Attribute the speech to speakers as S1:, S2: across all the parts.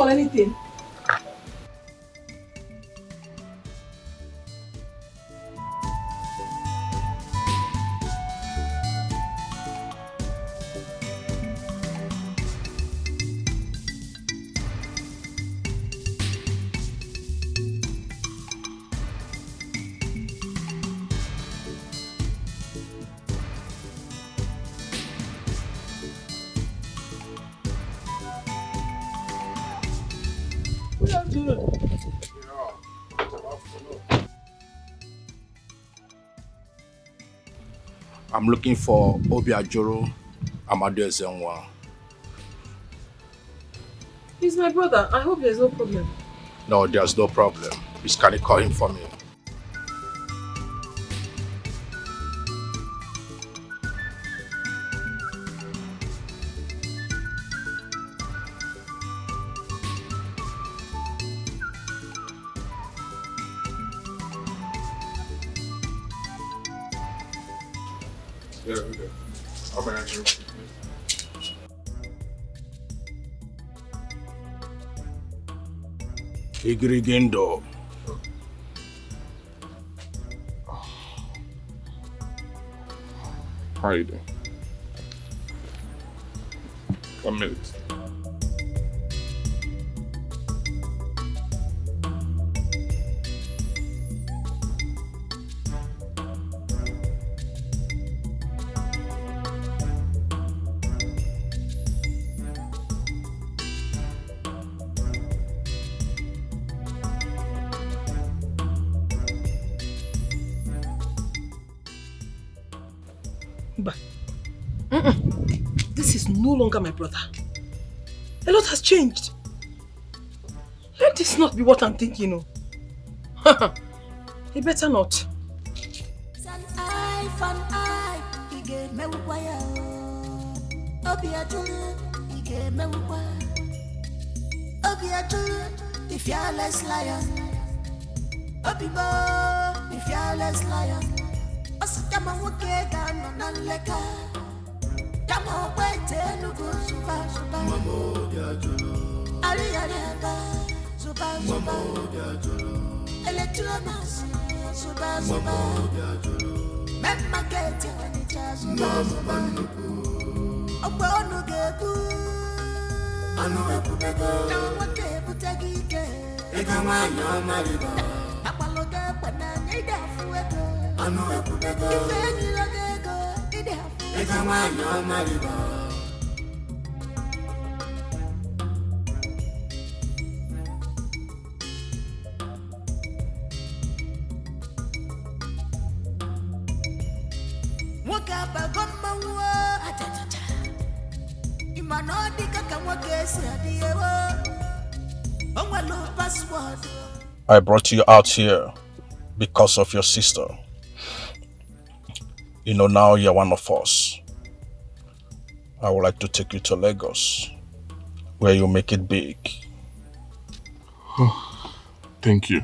S1: or anything.
S2: I'm looking for Obiajoro Amadu Ezenwa.
S1: He's my brother. I hope there's no problem.
S2: No, there's no problem. Please can you call him for me?
S3: Yeah, okay. I'm answering.
S2: Igrigindo.
S3: How you doing? 1 minute.
S1: This is no longer my brother. A lot has changed. Let this not be what I'm thinking of. He better not.
S4: The fearless lion. The fearless lion. Asukama wokega no naleka. Yamo wete nugu suba suba. Mamo diajolo. Ali alianga suba suba. Mamo diajolo. Electronas suba suba. Mamo diajolo. Memma kete wanicha suba suba. Mamo manuku. Obo nugeku. Anu eputego. Namote putagike. Egama nyamariba. Apaloge pananya idafuego. Anu eputego. Ifeni logego idafu. Egama nyamariba. Wakaba gomma wa atata. Imanodi kaka wakesi adiyewo. Ongwalo password.
S2: I brought you out here because of your sister. You know, now you're one of us. I would like to take you to Lagos, where you make it big.
S3: Thank you.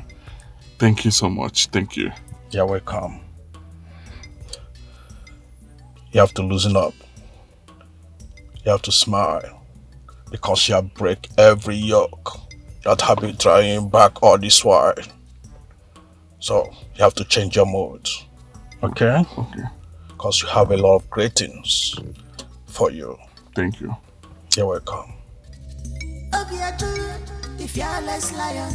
S3: Thank you so much. Thank you.
S2: You're welcome. You have to loosen up. You have to smile, because you have break every yoke that have been trying back all this while. So you have to change your mood. Okay?
S3: Okay.
S2: Because you have a lot of great things for you.
S3: Thank you.
S2: You're welcome.
S4: The fearless lion.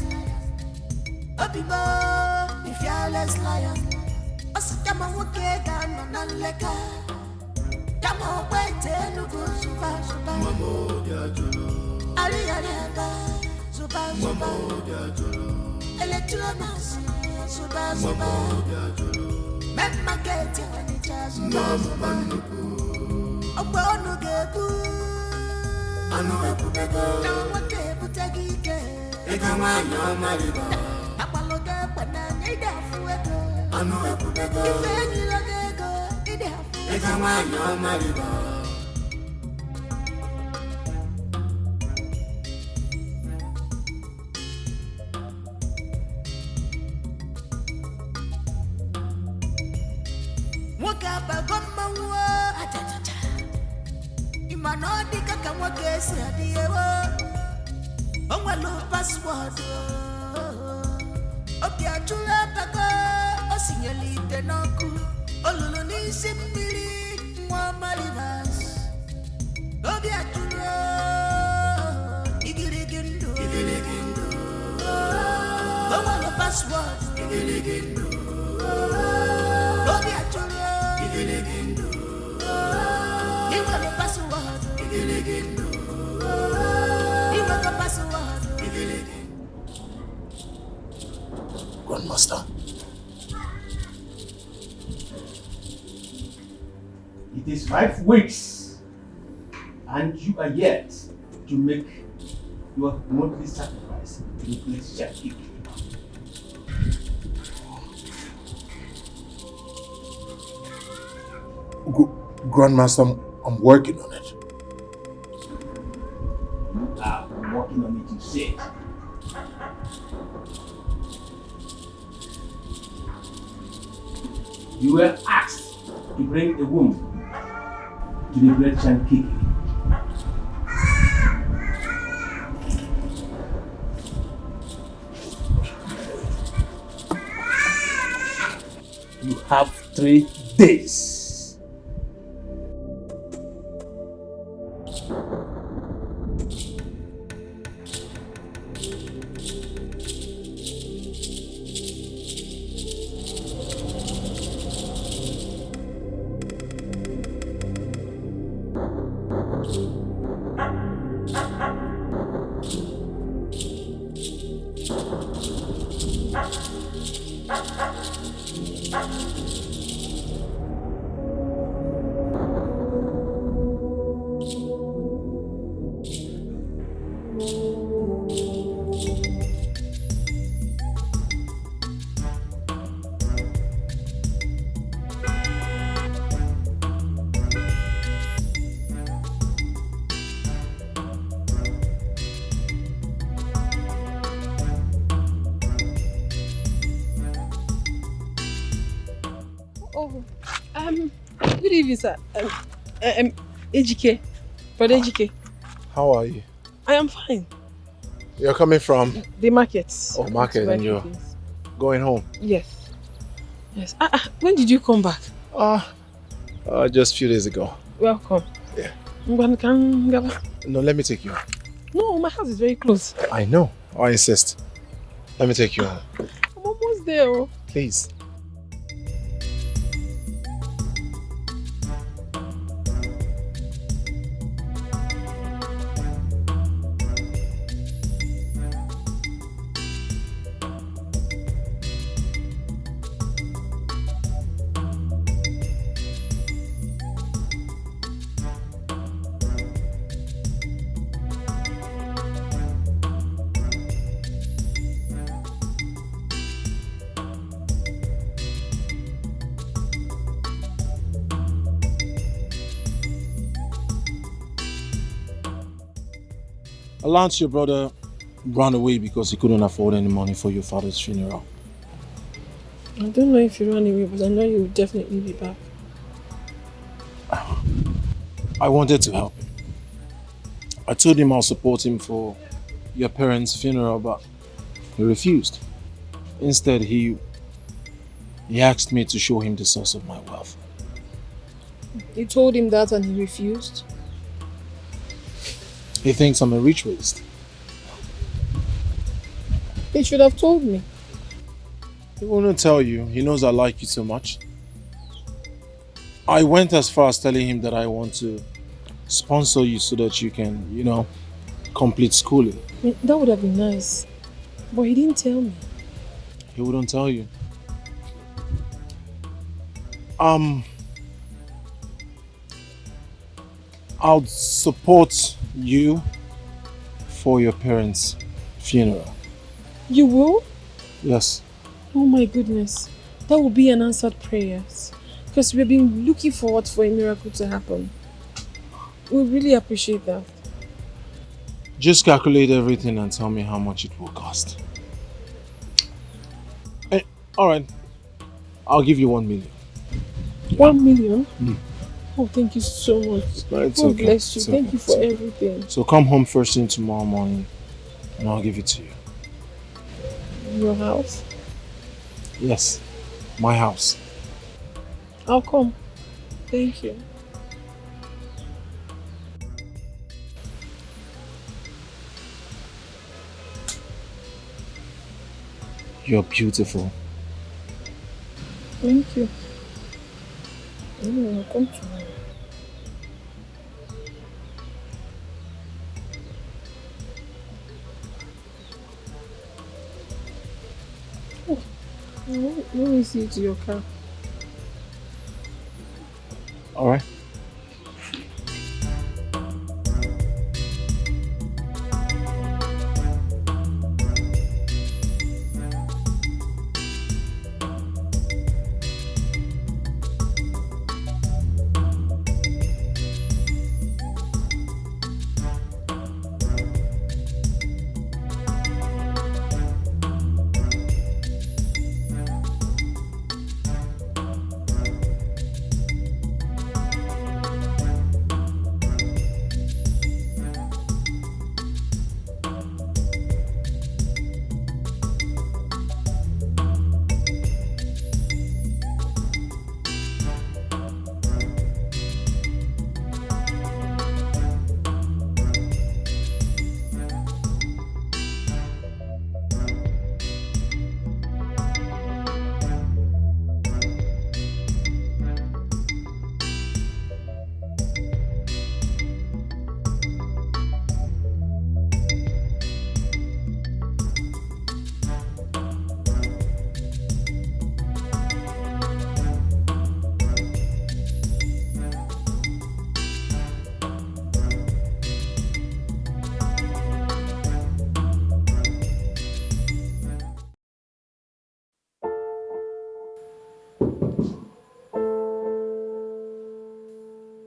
S4: Obibo, the fearless lion. Asukama wokega no naleka. Yamo wete nugu suba suba. Mamo diajolo. Ali alianga suba suba. Mamo diajolo. Electronas suba suba. Mamo diajolo. Memma kete wanicha suba suba. Obo nugeku. Anu eputego. Namote putagike. Egama nyamariba. Apaloge pananya idafuego. Anu eputego. Ifeni logego idafu. Egama nyamariba. Wakaba gomma wa atata. Imanodi kaka wakesi adiyewo. onwelu password obia chula baka osinyelite noku olulu n'isi mmiri nwa malivas obia chula igirigindu onwelu password igirigindu obia chula igirigindu onwelu password igirigindu
S5: Grandmaster, it is 5 weeks and you are yet to make your monthly sacrifice to the great Shakti.
S2: Grandmaster, I'm working on it.
S5: I'm working on it, you said. You were asked to bring a woman to the great Shankiki. You have 3 days.
S1: Good evening, sir. Ejike. Brother Ejike.
S2: How are you?
S1: I am fine.
S2: You're coming from?
S1: The market.
S2: Oh, market, and you're going home?
S1: Yes. Yes. When did you come back?
S2: Just a few days ago.
S1: Welcome.
S2: Yeah.
S1: No,
S2: let me take you home.
S1: No, my house is very close.
S2: I know. I insist. Let me take you home.
S1: I'm almost there.
S2: Please.
S6: Lance, your brother, ran away because he couldn't afford any money for your father's funeral.
S1: I don't know if he ran away, but I know he will definitely be back.
S6: I wanted to help him. I told him I'll support him for your parents' funeral, but he refused. Instead, he asked me to show him the source of my wealth.
S1: You told him that and he refused?
S6: He thinks I'm a rich waste.
S1: He should have told me.
S6: He wouldn't tell you. He knows I like you so much. I went as far as telling him that I want to sponsor you so that you can, complete schooling.
S1: That would have been nice. But he didn't tell me.
S6: He wouldn't tell you. I'll support you for your parents' funeral.
S1: You will?
S6: Yes.
S1: Oh my goodness. That will be an answered prayer. Because we've been looking forward for a miracle to happen. We really appreciate that.
S6: Just calculate everything and tell me how much it will cost. Alright. I'll give you 1 million.
S1: 1 million?
S6: Mm.
S1: Oh, thank you so much.
S6: No, it's
S1: God
S6: okay.
S1: bless you.
S6: It's
S1: Thank
S6: okay.
S1: you for everything.
S6: So come home first thing tomorrow morning and I'll give it to you.
S1: Your house?
S6: Yes, my house.
S1: I'll come. Thank you.
S6: You're beautiful.
S1: Thank you. I'll come tomorrow. Let me see to your car.
S6: All right.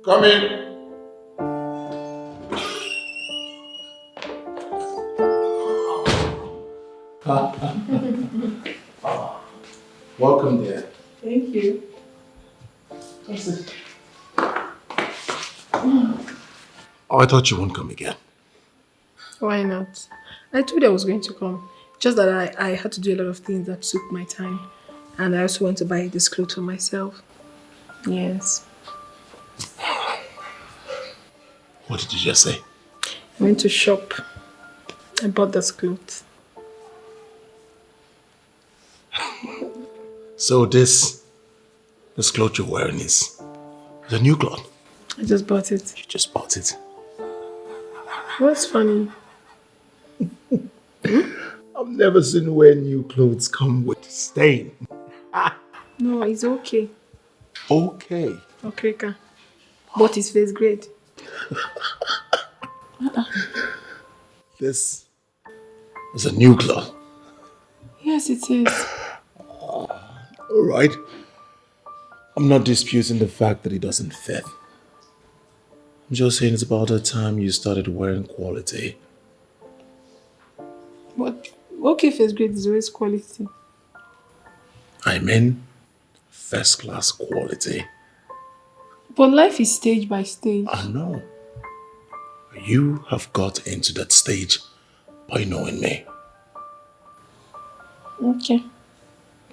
S2: Come in.
S6: Welcome there.
S1: Thank you.
S6: Oh, I thought you wouldn't come again.
S1: Why not? I told you I was going to come. Just that I had to do a lot of things that took my time. And I also went to buy this clothes for myself. Yes.
S6: What did you just say?
S1: I went to shop. I bought this clothes.
S6: So this cloth you're wearing is the new cloth?
S1: I just bought it.
S6: You just bought it?
S1: What's funny?
S6: I've never seen where new clothes come with stain.
S1: No, it's okay.
S6: Okay.
S1: Okay, Ka. But his face great.
S6: This is a new cloth.
S1: Yes, it is.
S6: All right. I'm not disputing the fact that it doesn't fit. I'm just saying it's about the time you started wearing quality.
S1: But okay, face great is always quality.
S6: I mean, first class quality.
S1: But life is stage by stage.
S6: I know. You have got into that stage by knowing me.
S1: Okay.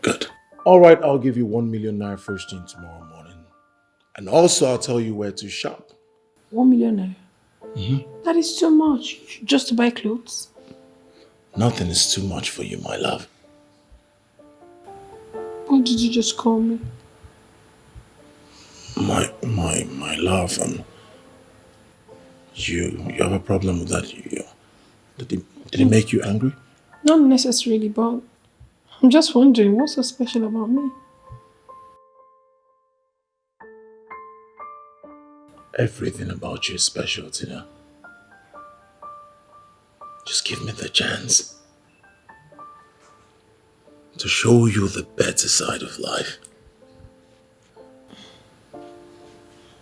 S6: Good. All right, I'll give you 1 million naira first thing tomorrow morning. And also, I'll tell you where to shop.
S1: 1 million naira? That is too much. Just to buy clothes?
S6: Nothing is too much for you, my love.
S1: Why did you just call me?
S6: My love, you have a problem with that? Did it make you angry?
S1: Not necessarily, but I'm just wondering, what's so special about me?
S6: Everything about you is special, Tina. Just give me the chance to show you the better side of life.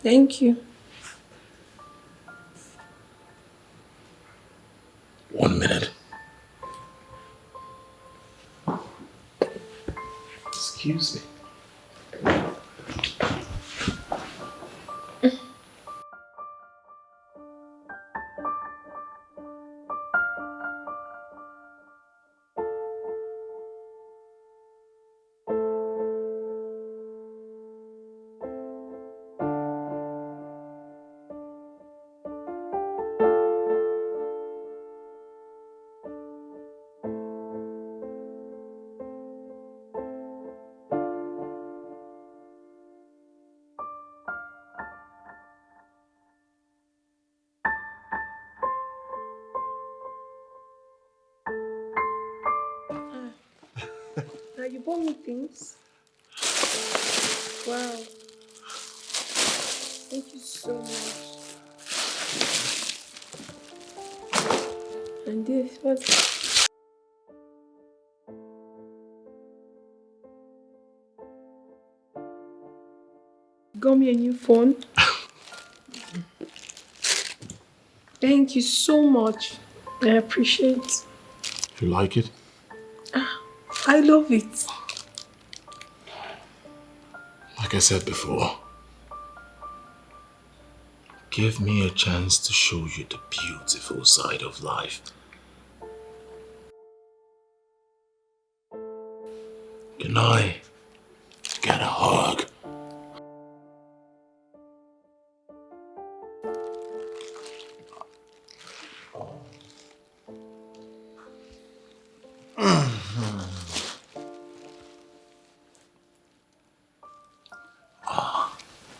S1: Thank you.
S6: 1 minute. Excuse me.
S1: bought me things. Wow. Thank you so much. And this was got me a new phone. Thank you so much. I appreciate.
S6: You like it?
S1: I love it.
S6: Like I said before, give me a chance to show you the beautiful side of life. Can I get a hug?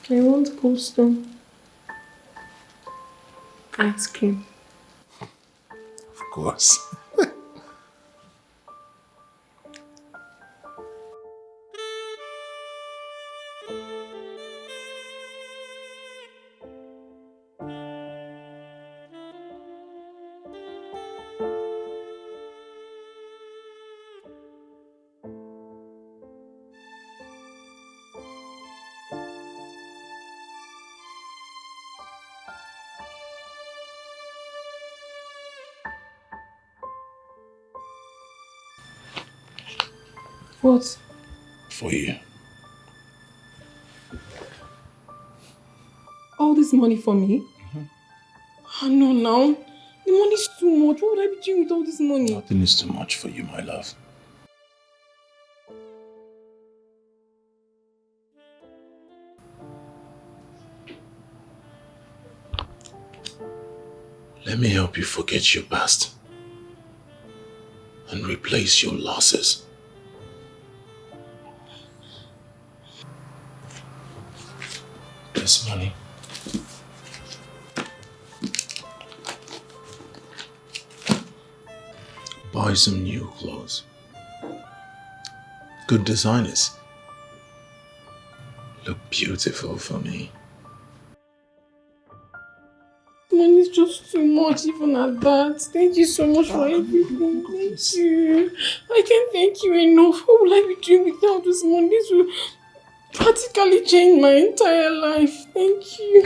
S1: I want cold stone ice cream.
S6: Of course.
S1: What?
S6: For you.
S1: All this money for me? Oh no, now. The money's too much. What would I be doing with all this money?
S6: Nothing is too much for you, my love. Let me help you forget your past and replace your losses. This money. Buy some new clothes. Good designers. Look beautiful for me.
S1: Money's just too much even at that. Thank you so much for everything. Thank you. I can't thank you enough. What will I be doing without this money? This will practically change my entire life. Thank you.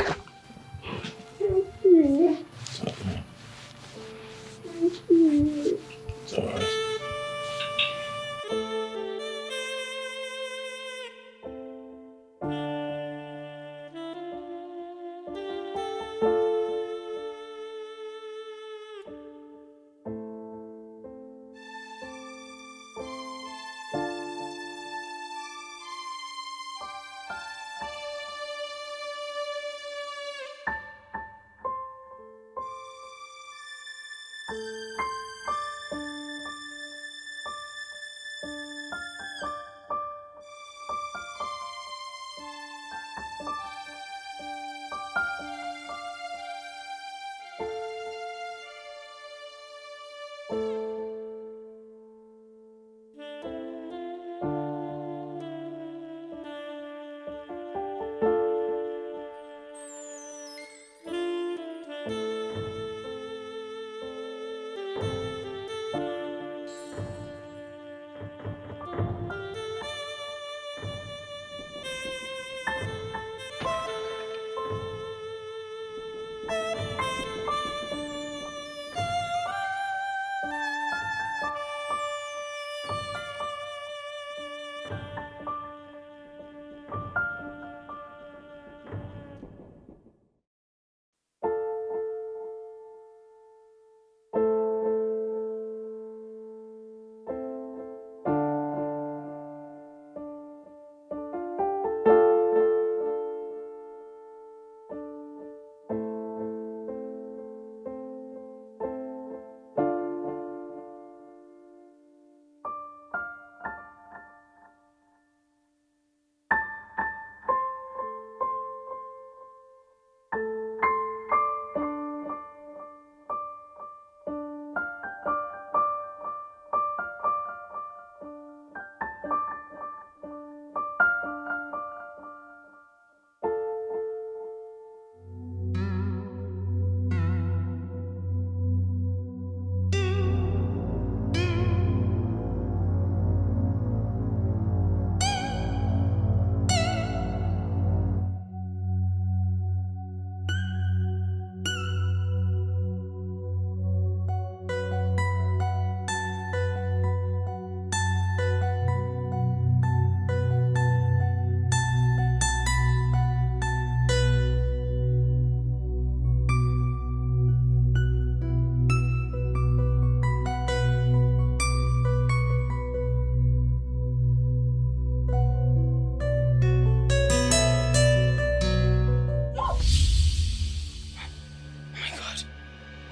S1: Thank you.
S6: It's okay.
S1: Thank you.
S6: It's alright.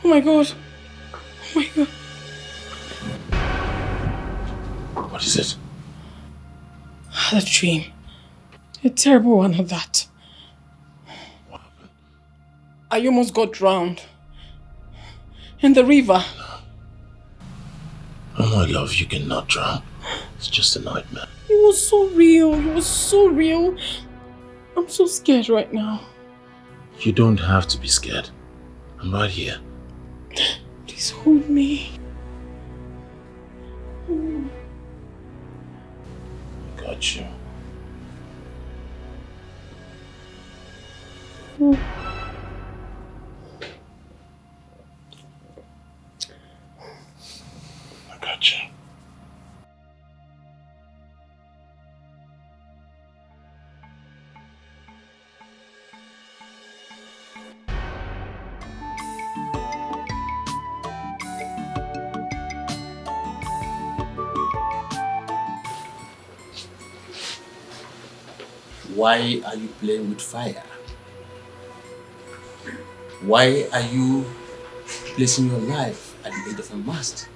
S1: Oh my God. Oh my God.
S6: What is it?
S1: I had a dream. A terrible one at that.
S6: What happened?
S1: I almost got drowned. In the river.
S6: Oh my love, you cannot drown. It's just a nightmare.
S1: It was so real. It was so real. I'm so scared right now.
S6: You don't have to be scared. I'm right here.
S1: Please hold me.
S6: Got you. I got you.
S7: Why are you playing with fire? Why are you placing your life at the edge of a mast?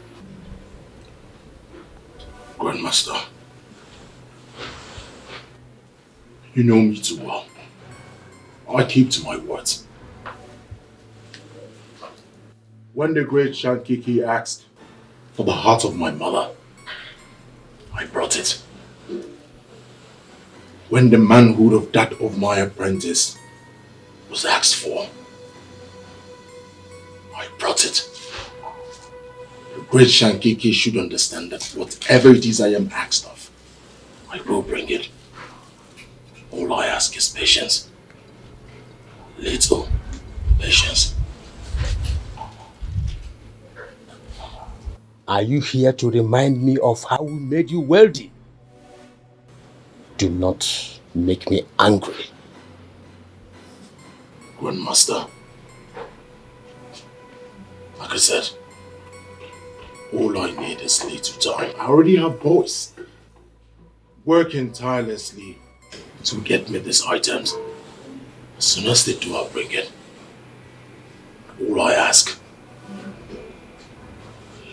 S6: Grandmaster, you know me too well. I keep to my words. When the great Shankiki asked for the heart of my mother, I brought it. When the manhood of that of my apprentice was asked for, I brought it. The great Shankiki should understand that whatever it is I am asked of, I will bring it. All I ask is patience. Little patience.
S7: Are you here to remind me of how we made you wealthy? Do not make me angry.
S6: Grandmaster, like I said, all I need is little time. I already have boys working tirelessly to get me these items. As soon as they do, I'll bring it. All I ask,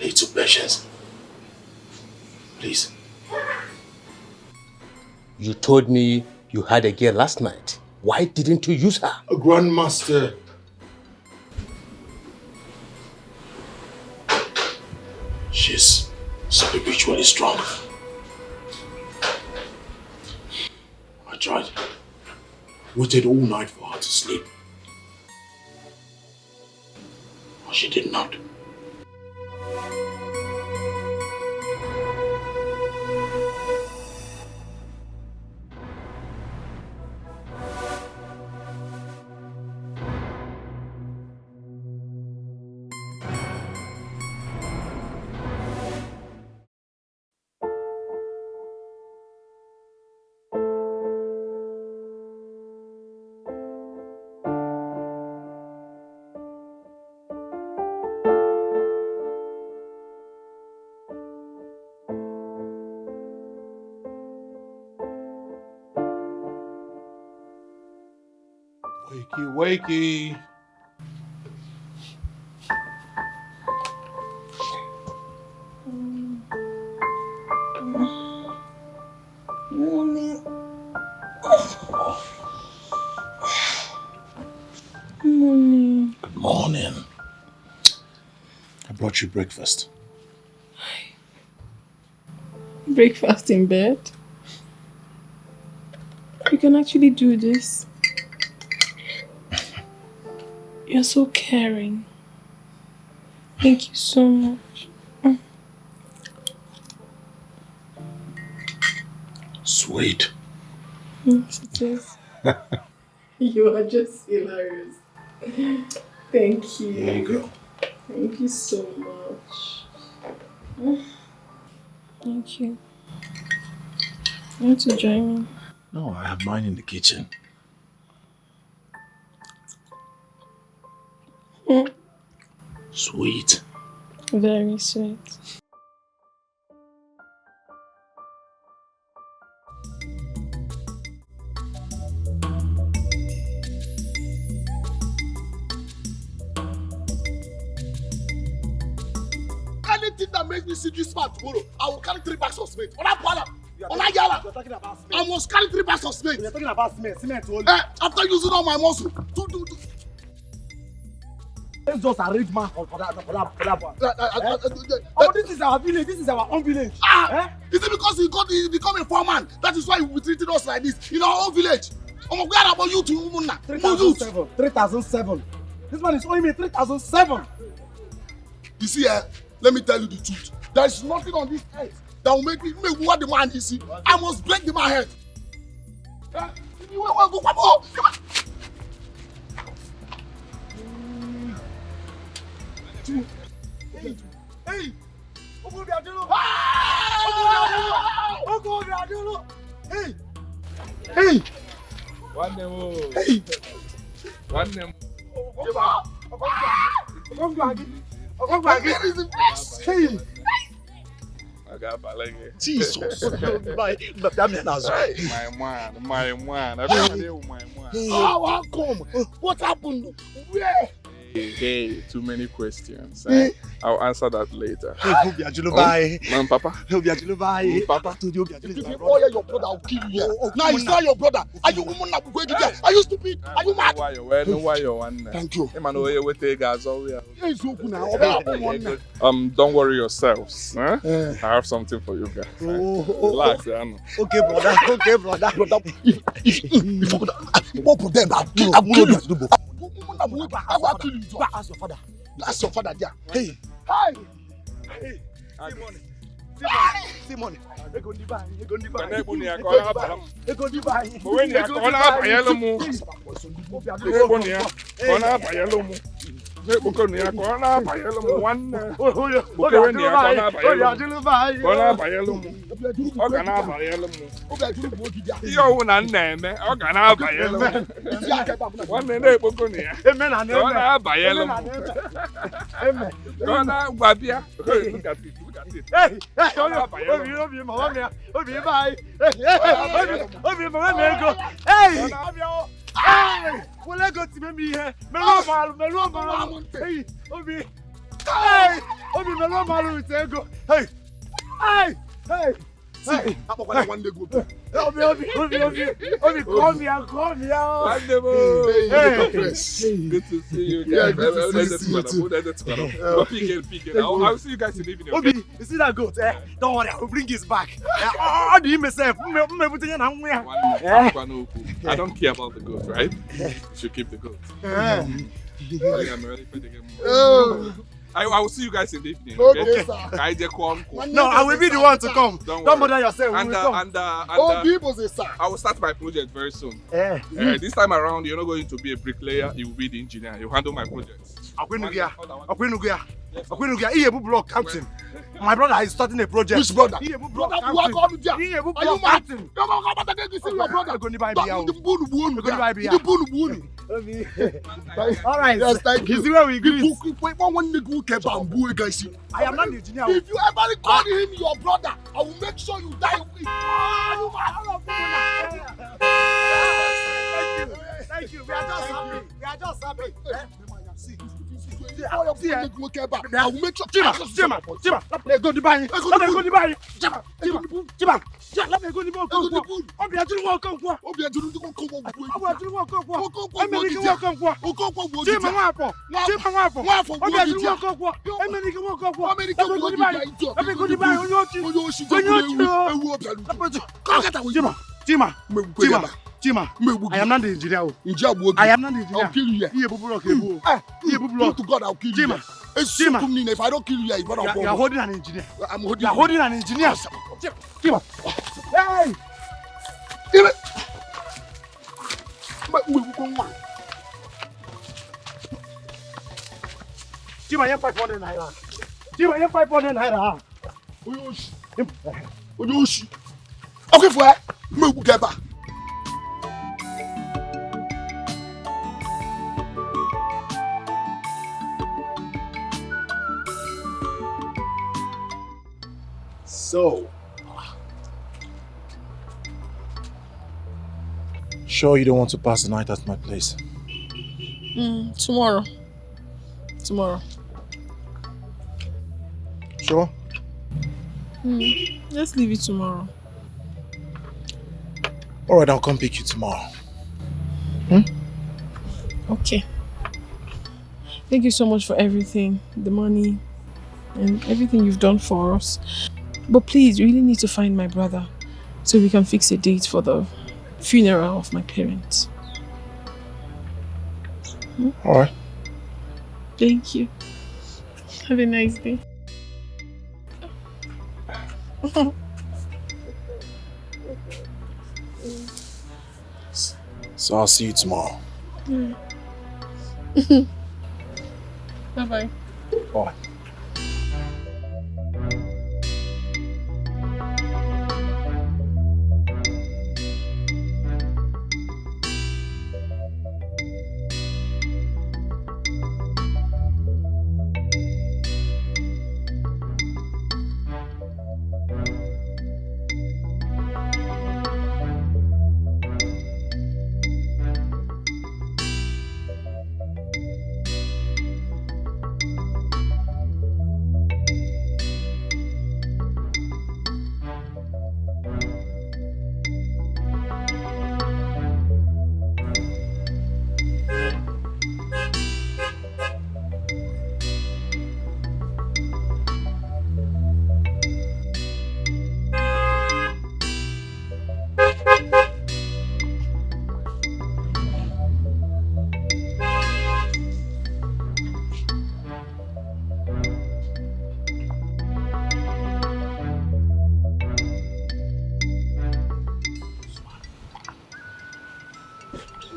S6: little patience. Please.
S7: You told me you had a girl last night. Why didn't you use her?
S6: Grandmaster, she's spiritually strong. I tried. Waited all night for her to sleep. But she did not. Wakey, wakey.
S1: Morning. Morning.
S6: Good morning. I brought you breakfast.
S1: Breakfast in bed? You can actually do this. You're so caring. Thank you so much.
S6: Sweet.
S1: Yes, it is. You are just hilarious. Thank you.
S6: There you go.
S1: Thank you so much. Thank you. You want to join me?
S6: No, I have mine in the kitchen. Sweet.
S1: Very sweet.
S8: anything that makes me see this man tomorrow, I will carry 3 bags of cement. You're talking about cement. I must carry 3 bags of cement.
S5: You're talking about cement. Cement only.
S8: After using all my muscle.
S5: Let's just arrange man for that one. This is our village. This is our own village.
S8: Is it because he become a foreman? That is why he will be treating us like this in our own village. Where about you to Umuna?
S5: 3,007. This man is owing me 3,007.
S8: You see, let me tell you the truth. There is nothing on this earth that will make what the man is. I must break the man's head. Hey! Hey!
S3: One name.
S8: Hey!
S3: One name.
S8: Hey!
S5: Jesus!
S3: My man.
S8: How come? What happened? Where?
S3: Hey, too many questions. I'll answer that later. Man, Papa.
S8: If you oil your brother, I'll kill you. Now he's not your brother. Are you woman? Are you stupid? Are you mad? Thank you.
S3: Don't worry yourselves. I have something for you guys. Relax,
S5: Okay, brother.
S8: Both of them, I'll kill you. Ask your father. Ask your father there. Hey.
S5: See money. Hey! Well, I got to me here. Melon. Hey, Obi. Hey, Obi, Melon, Etiko. Hey.
S8: See, I'm going one day go.
S5: Obi, come here.
S3: Hey. Good to see you guys. I'll see you guys in the evening.
S5: Obi, you see that goat? Don't worry, I will bring his back. How do you myself?
S3: I don't care about the goat, right? You should keep the goat. I'm ready for the game. I will see you guys in the evening. Okay, sir.
S5: No, I will be the one to come. Don't bother yourself.
S3: I will start my project very soon. This time around, you're not going to be a bricklayer. You will be the engineer. You handle my projects.
S5: Akwenugia, Iyebu block captain. My brother is starting a project.
S8: Which brother?
S5: Iyebu block captain.
S8: Are you mad?
S5: All right.
S8: Yes, thank you.
S5: This is where we agree. I am not the engineer.
S8: If you ever call him your brother, I will make sure you die with
S5: Thank you. We are just happy.
S8: I will make sure.
S5: Chima. Let's go to buy. Chima, I am not the engineer. I am not the engineer.
S8: I'll kill you. To God, I'll kill you. Chima, if I don't kill you,
S5: you are holding an engineer.
S8: I'm holding.
S5: You are holding an engineer. Chima. Hey! Chima, you have 500 naira. Chima, you have 500 naira.
S8: Oyoshi. Okay, for me, we get back.
S6: So, sure you don't want to pass the night at my place?
S1: Tomorrow.
S6: Sure?
S1: Let's leave it tomorrow.
S6: Alright, I'll come pick you tomorrow.
S1: Okay. Thank you so much for everything. The money and everything you've done for us. But please, you really need to find my brother so we can fix a date for the funeral of my parents.
S6: Alright.
S1: Thank you. Have a nice day.
S6: So I'll see you tomorrow.
S1: Bye-bye.
S6: Bye.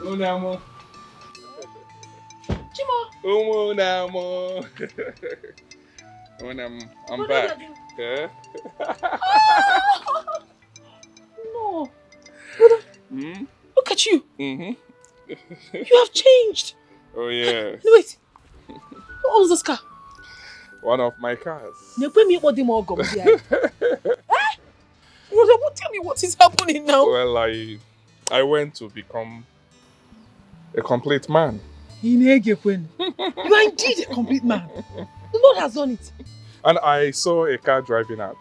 S3: Unamo.
S1: Chimo.
S3: Unamo. I'm back. Yeah?
S1: No. Look at you. You have changed.
S3: Oh, yeah.
S1: No, wait. Who owns this car?
S3: One of my cars.
S1: Tell me what is happening now.
S3: Well, I went to become a complete man.
S1: You are indeed a complete man. The Lord has done it.
S3: And I saw a car driving out.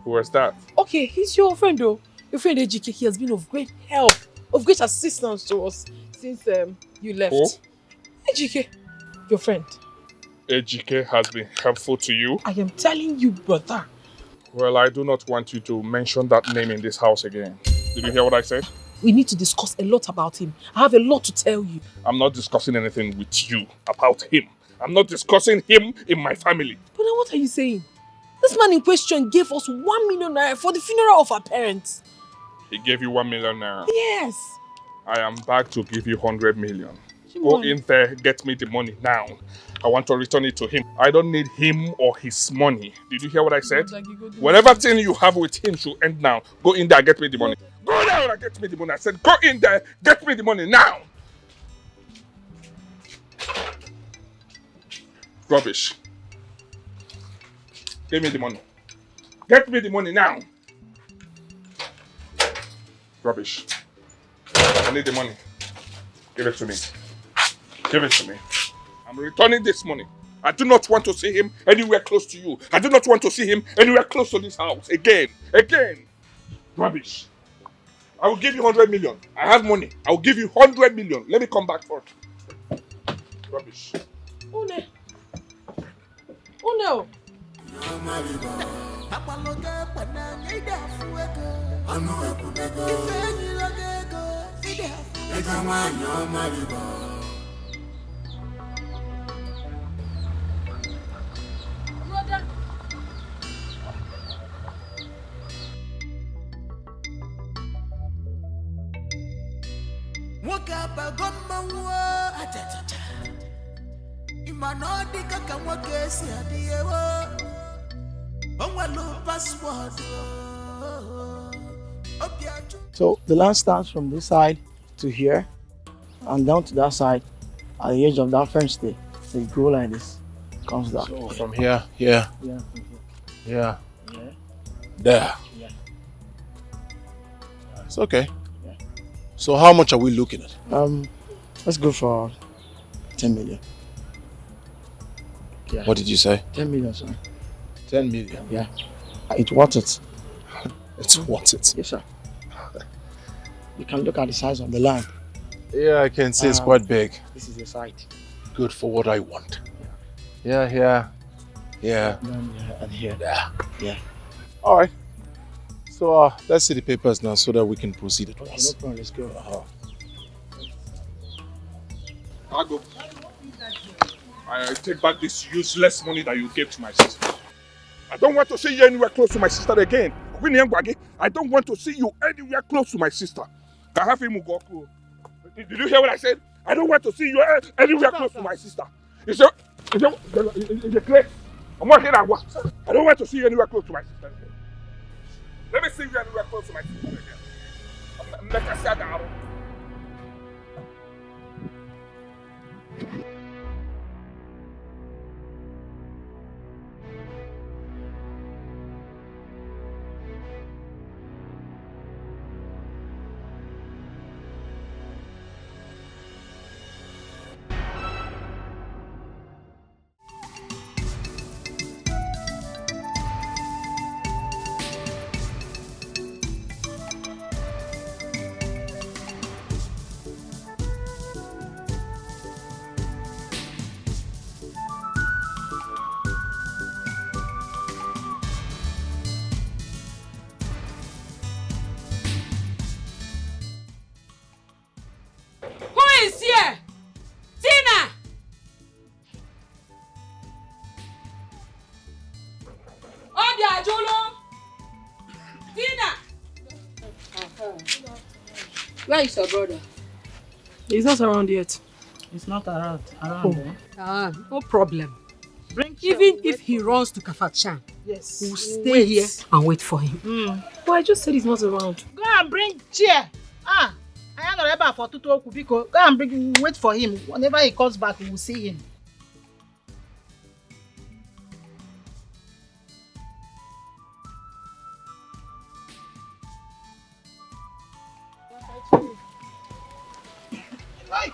S3: Who was that?
S1: Okay, he's your friend though. Your friend Etiko. He has been of great help, of great assistance to us since you left.
S3: Who?
S1: Etiko, your friend.
S3: Etiko has been helpful to you?
S1: I am telling you, brother.
S3: Well, I do not want you to mention that name in this house again. Did you hear what I said?
S1: We need to discuss a lot about him. I have a lot to tell you.
S3: I'm not discussing anything with you about him. I'm not discussing him in my family.
S1: But then what are you saying? This man in question gave us 1 million naira for the funeral of our parents.
S3: He gave you 1 million naira.
S1: Yes.
S3: I am back to give you 100 million. Go in there, get me the money now. I want to return it to him. I don't need him or his money. Did you hear what I said? Whatever thing you have with him should end now. Go in there, get me the money. Go down and get me the money. I said, go in there, get me the money now. Rubbish. Give me the money. Get me the money now. Rubbish. I need the money. Give it to me. Give it to me. I'm returning this money. I do not want to see him anywhere close to you. I do not want to see him anywhere close to this house. Again. Rubbish. I will give you 100 million. I have money. I will give you 100 million. Let me come back for it. Rubbish.
S1: Oh no.
S9: So the land starts from this side to here and down to that side at the edge of that fence there. So you go like this, comes down.
S6: So from here, here.
S9: Yeah.
S6: Yeah.
S9: Yeah.
S6: There.
S9: Yeah.
S6: It's okay.
S9: Yeah.
S6: So how much are we looking at?
S9: Let's go for 10 million. Yeah.
S6: What did you say?
S9: 10 million, sorry.
S6: 10 million?
S9: Yeah. It's worth it.
S6: It's worth it.
S9: Yes, sir. You can look at the size of the land.
S6: Yeah, I can see it's quite big.
S9: This is the site.
S6: Good for what I want. Yeah.
S9: And here. Yeah.
S6: All right. So let's see the papers now so that we can proceed at
S9: Okay,
S6: once.
S9: no problem. Let's go.
S3: I'll go. I take back this useless money that you gave to my sister. I don't want to see you anywhere close to my sister again. I don't want to see you anywhere close to my sister. Did you hear what I said? I don't want to see you anywhere close to my sister. It's a place. I'm not here at work. I don't want to see you anywhere close to my sister again. Let me see you anywhere close to my sister again. Make a sad arrow.
S10: Where is your brother?
S1: He's not around yet.
S10: He's not around. No problem. Even if he runs to Kafachan,
S11: yes,
S10: we'll stay here and wait for him.
S1: But I just said he's not around.
S11: Go and bring chair. I am not able for Tutu Okubiko. Go and wait for him. Whenever he comes back, we will see him.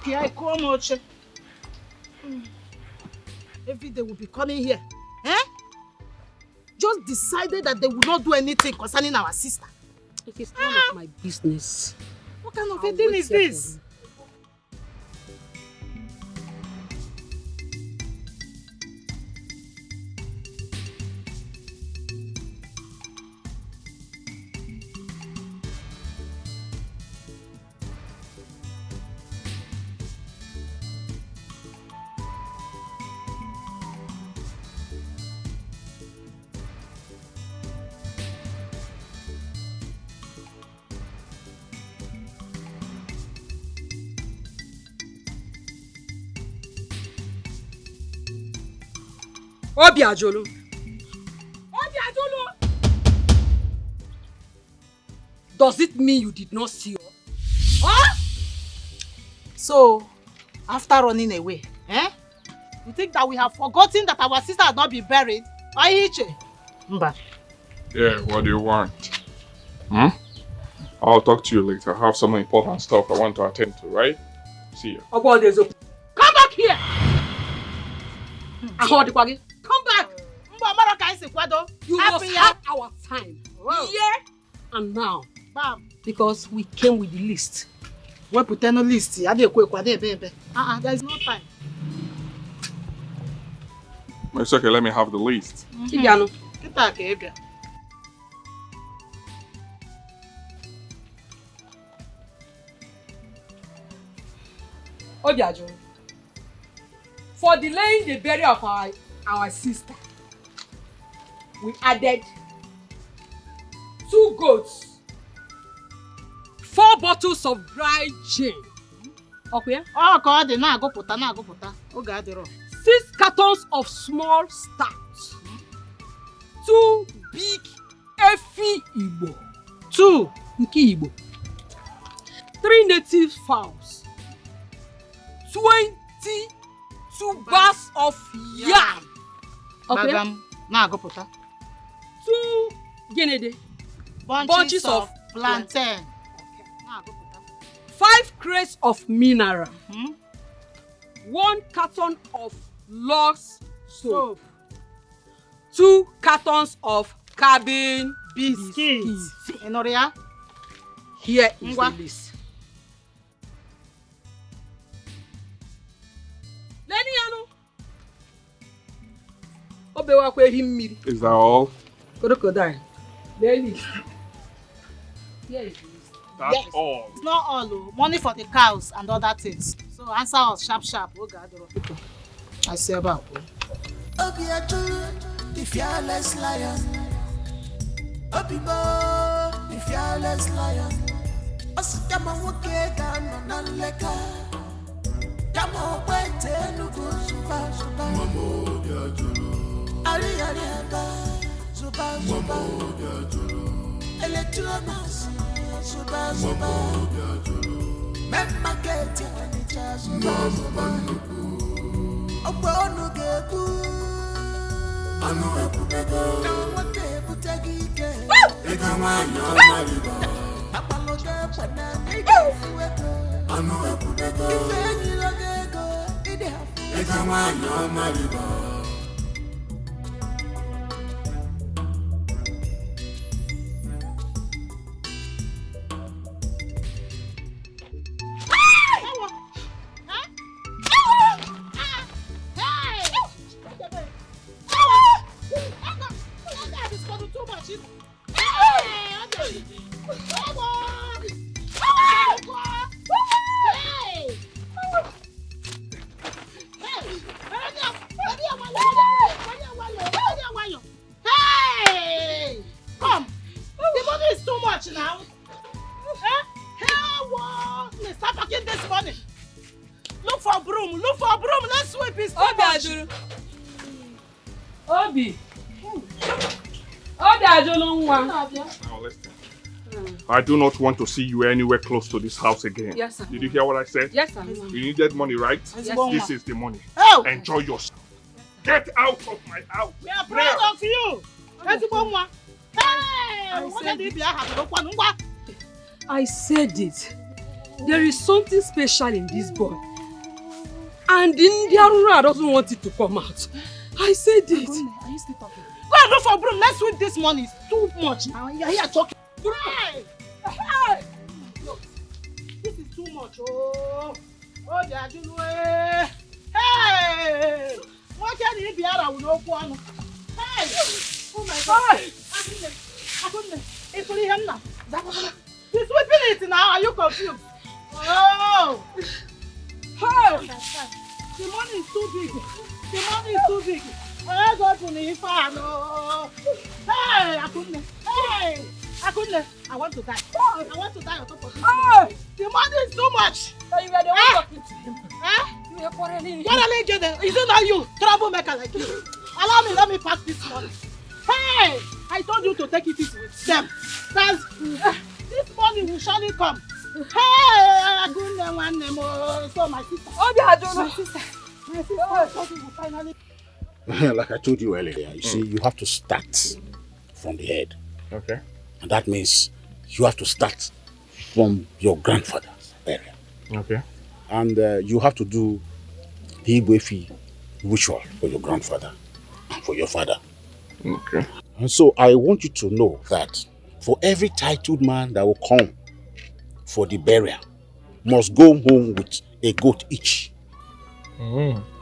S11: I come out. Every day we'll be coming here. Just decided that they will not do anything concerning our sister.
S10: It is none of my business.
S11: What kind of a thing is this?
S10: Obiajulu. Does it mean you did not see us?
S11: Huh? So, after running away, you think that we have forgotten that our sister had not been buried? Mba.
S3: Yeah, what do you want? I'll talk to you later. I have some important stuff I want to attend to, right? See you.
S10: Come back here! Come back! You must have our time. Here and now. Because we came with the list.
S11: We put no list. There is no time.
S3: It's okay, let me have the list.
S10: Obiajulu, for delaying the burial of our sister, we added 2 goats, 4 bottles of dry gin. Okay?
S11: Oh God, na go puta.
S10: 6 cartons of small stout. 2 big Efi Igbo. 2 Nki Igbo. 3 native fowls. 20 tubers of yam. Okay?
S11: Na go puta.
S10: 2 genede.
S11: Bunches of plantain.
S10: 5 crates of mineral. 1 carton of Lux soap. 2 cartons of cabin
S11: biscuits. Enoria?
S10: Here is the list.
S3: Is that all?
S10: Crocodile. Ladies. Here is the list.
S3: That's all.
S11: It's not all. Money for the cows and other things. So answer us sharp. Oh God. I say about.
S4: The fearless lion. Obibo, the fearless lion. Osikama woke gano naleka. Yamo wete nugu zuba zuba. Mamo biajolo. Ari ari aba zuba zuba. Mamo biajolo. Electronas zuba zuba. Mamo biajolo. Memma kete wanicha zuba zuba. Ogbo onu gebu. Anu ekubego. Wate butagike. Ega wanyo marigo. Apaloge pana ega fuego. Anu ekubego. Ifenyi logego. Ide hafu. Ega wanyo marigo.
S3: Now listen. I do not want to see you anywhere close to this house again.
S10: Yes, sir.
S3: Did you hear what I said?
S10: Yes, sir.
S3: You needed money, right?
S10: Yes.
S3: This is the money.
S11: Oh.
S3: Enjoy yourself. Get out of my house.
S11: We are proud of you.
S10: I said it. There is something special in this boy. And India doesn't want it to come out. I said it.
S11: Are you still talking? Go and look for broom. Let's sweep this money. It's too much now. You're here talking. Hey! Hey! Look, this is too much. Oh, they are doing it. Hey! What can you be out of no one? Hey! Oh my God! I couldn't. It's only him now. He's sweeping it now. Are you confused? Oh! Hey! The money is too big. The money is too big. I got to leave. Hey! I couldn't. Hey! I couldn't. I want to die. I want to die on top of this. Oh! The money is too much. So you were the one talking to him. You were quarreling. Is it not you? Troublemaker like you. Allow me, let me pass this money. Hey! I told you to take it easy with them. This money will surely come. Hey! I couldn't want them. So my sister. Oh, yeah, I don't know. My sister. My sister will finally.
S8: Like I told you earlier, you see, you have to start from the head.
S3: Okay.
S8: And that means you have to start from your grandfather's area.
S3: Okay.
S8: And you have to do the Igwefi ritual for your grandfather and for your father.
S3: Okay.
S8: And so I want you to know that for every titled man that will come for the burial, must go home with a goat each.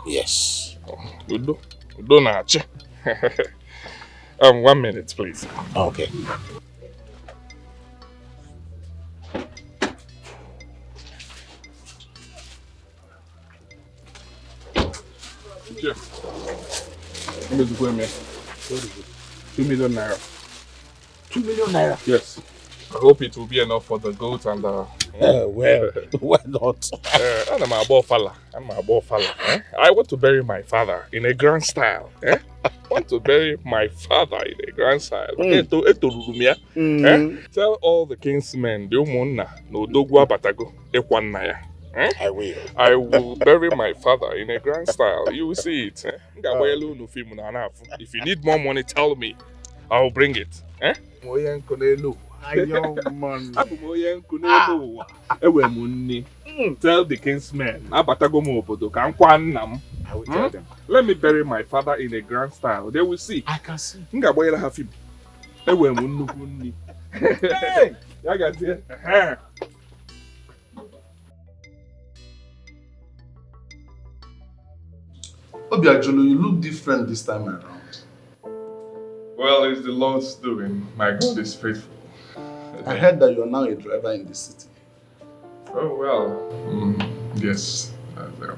S8: Yes.
S3: Udo Nache. 1 minute, please.
S8: Okay.
S3: Jeff. 2 million naira.
S8: 2 million naira?
S3: Yes. I hope it will be enough for the goat and the...
S8: well, why not?
S3: I'm a fella. I want to bury my father in a grand style. I want to bury my father in a grand style. Tell all the kinsmen, I
S8: will.
S3: I will bury my father in a grand style. You will see it. If you need more money, tell me. I will bring it. Tell the kinsmen. I will tell them. Let me bury my father in a grand style. They will see.
S5: I can see.
S3: Nga boy have him. Hey! I got it.
S8: Obiajulu, you look different this time around.
S3: Well, it's the Lord's doing. My God is faithful.
S8: I heard that you are now a driver in the city.
S3: Oh, well. Yes.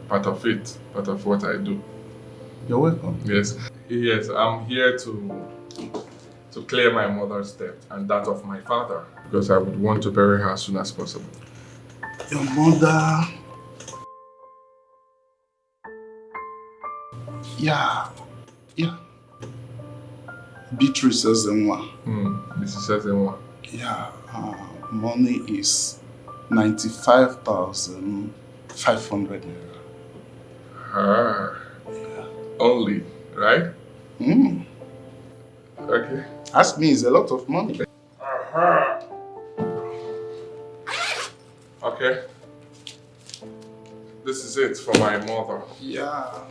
S3: Part of it. Part of what I do.
S8: You're welcome.
S3: Yes. Yes, I'm here to clear my mother's debt and that of my father. Because I would want to bury her as soon as possible.
S8: Your mother... Yeah. Beatrice Ezenwa.
S3: Mrs. Ezenwa.
S8: Yeah, money is 95,500 naira.
S3: Yeah. Only, right? Okay.
S8: Ask me, it's a lot of money.
S3: Okay. This is it for my mother.
S8: Yeah.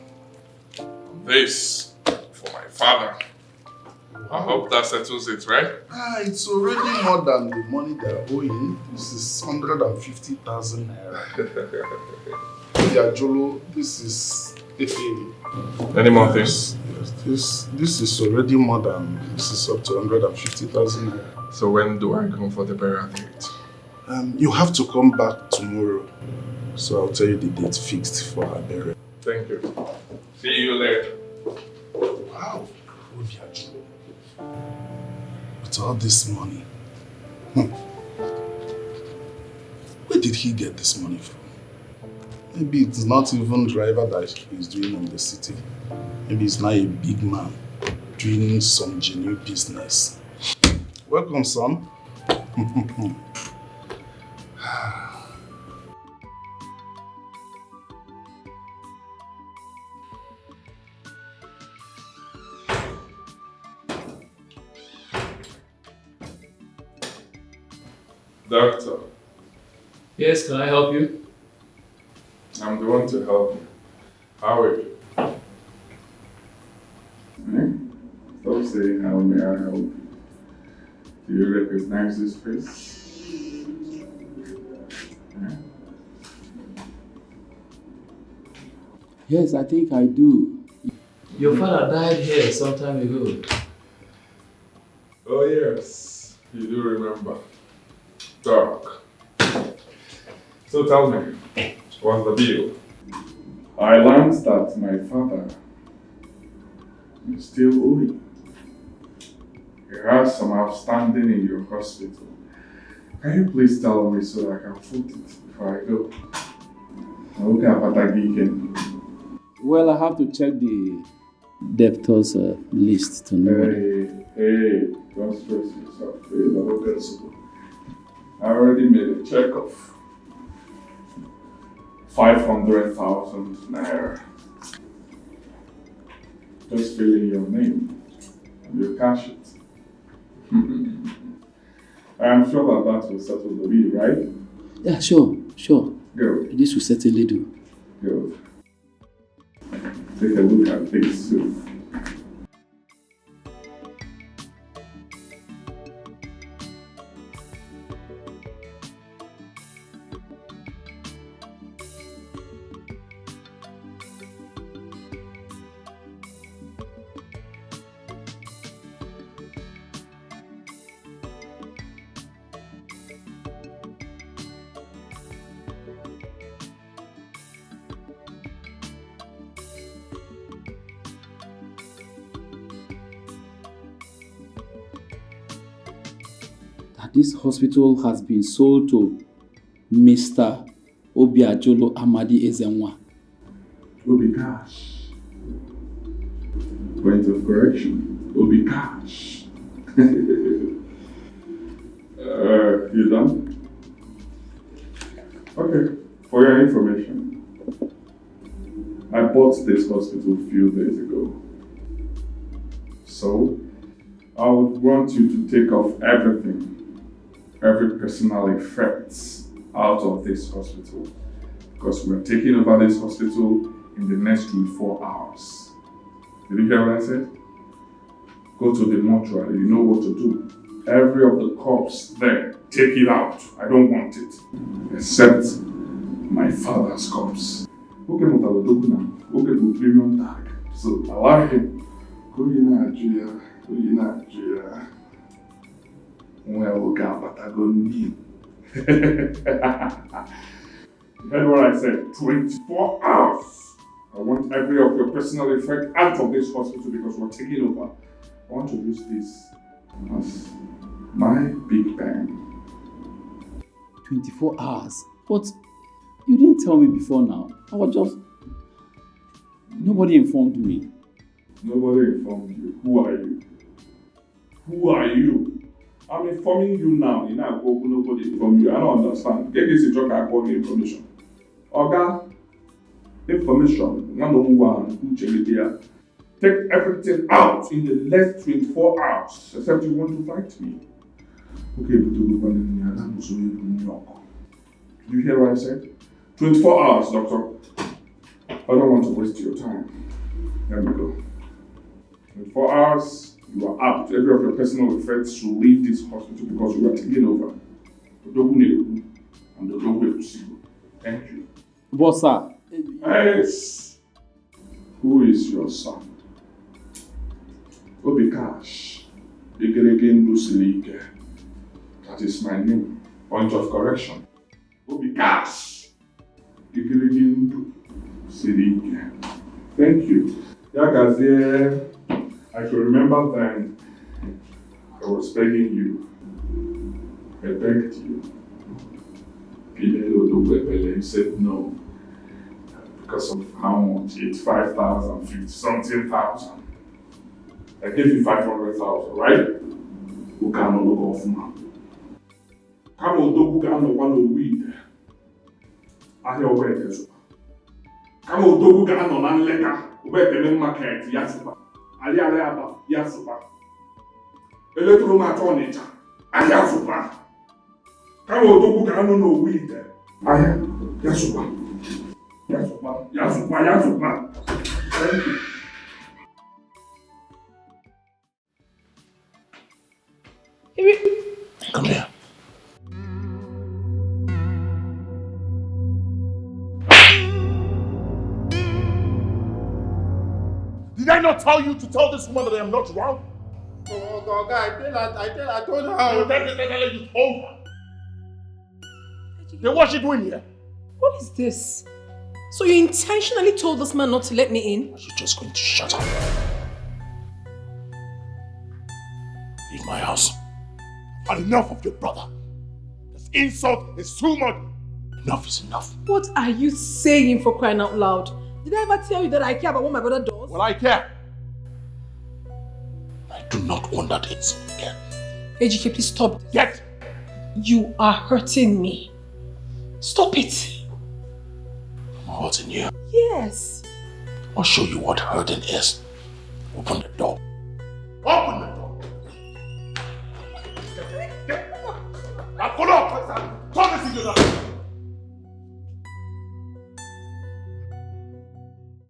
S3: This for my father. I hope that settles it, right?
S8: It's already more than the money they're owing. This is 150,000 naira. Yeah, Jolo, this is...
S3: Any more things?
S8: Yes, this is already more than... This is up to 150,000 naira.
S3: So when do I come for the burial date?
S8: You have to come back tomorrow. So I'll tell you the date fixed for her burial.
S3: Thank you. See you later.
S8: Wow. With all this money. Where did he get this money from? Maybe it's not even driver that he's doing in the city. Maybe he's not a big man doing some genuine business. Welcome, son.
S3: Doctor.
S12: Yes, can I help you?
S3: I'm the one to help you. How are you? Stop saying how may I help you. Do you recognize this face?
S12: Yes, I think I do. Your father died here some time ago.
S3: Oh yes, you do remember. Dark. So tell me, what's the deal? I learned that my father is still owing. He has some outstanding in your hospital. Can you please tell me so that I can foot it before I go? Okay,
S12: well, I have to check the debtors list to know.
S3: Hey, don't stress yourself. I already made a check of 500,000 naira. Just fill in your name and you cash it. I am sure that will settle the bill, right?
S12: Yeah, sure.
S3: Good.
S12: This will certainly do.
S3: Good. Take a look at this too.
S12: This hospital has been sold to Mr. Obiajulu Amadi Ezenwa.
S3: Obi Cash. Point of correction. Obi Cash. You done? Okay. For your information, I bought this hospital a few days ago. So, I would want you to take off everything. Every personal effects out of this hospital, because we're taking over this hospital in the next 24 hours. Did you hear what I said? Go to the mortuary, you know what to do. Every of the corpse there, take it out. I don't want it. Except my father's corpse. Okay, okay, premium tag. So allow him. Go in Nigeria. Well, we got Patagonia. You heard what I said? 24 hours. I want every of your personal effect out of this hospital because we're taking over. I want to use this as my big bang.
S12: 24 hours? But you didn't tell me before now. I was just... Nobody informed me.
S3: Nobody informed you. Who are you? Who are you? I'm informing you now. You know, nobody informed you. I don't understand. Get this job, I call me information. Oga, information. One who check it here. Take everything out in the next 24 hours, except you want to fight me. Okay, but you go in New York. Did you hear what I said? 24 hours, doctor. I don't want to waste your time. Here we go. 24 hours, you are out. Every of your personal effects should leave this hospital because you are taking over. And the dog will see you. Thank you.
S12: But sir...
S3: Yes. Who is your son? Obikash. That is my name. Point of correction. Obikash. Thank you. Yakazie, I can remember then I was begging you. I begged you. You said no. Because of how much? 85,000, 50 something thousand. I gave you 500,000, right? Who can no look off now? Come on, who can no one weed? I hear where it is. Come on, who can no man letter. Where the market, Yasupa. Aliaba, Yasupa. Electromatonita, Ayasupa. Come on, who can no weed? I hear Yasupa. Yasupa. Thank you.
S2: Come here.
S8: Did I not tell you to tell this woman that I am not wrong?
S3: Oh, God, I told her.
S8: You told her. Then what's she doing here?
S1: What is this? So you intentionally told this man not to let me in?
S2: Are you just going to shut up? Leave my house.
S8: And enough of your brother. This insult is too much.
S2: Enough is enough.
S1: What are you saying, for crying out loud? Did I ever tell you that I care about what my brother does?
S8: Well, I care.
S2: I do not want that insult again.
S1: AGK, please stop.
S8: Get!
S1: You are hurting me. Stop it.
S2: I'm hurting you.
S1: Yes.
S2: I'll show you what hurting is. Open the door.
S8: Open the door. Now, follow up. Turn this into that.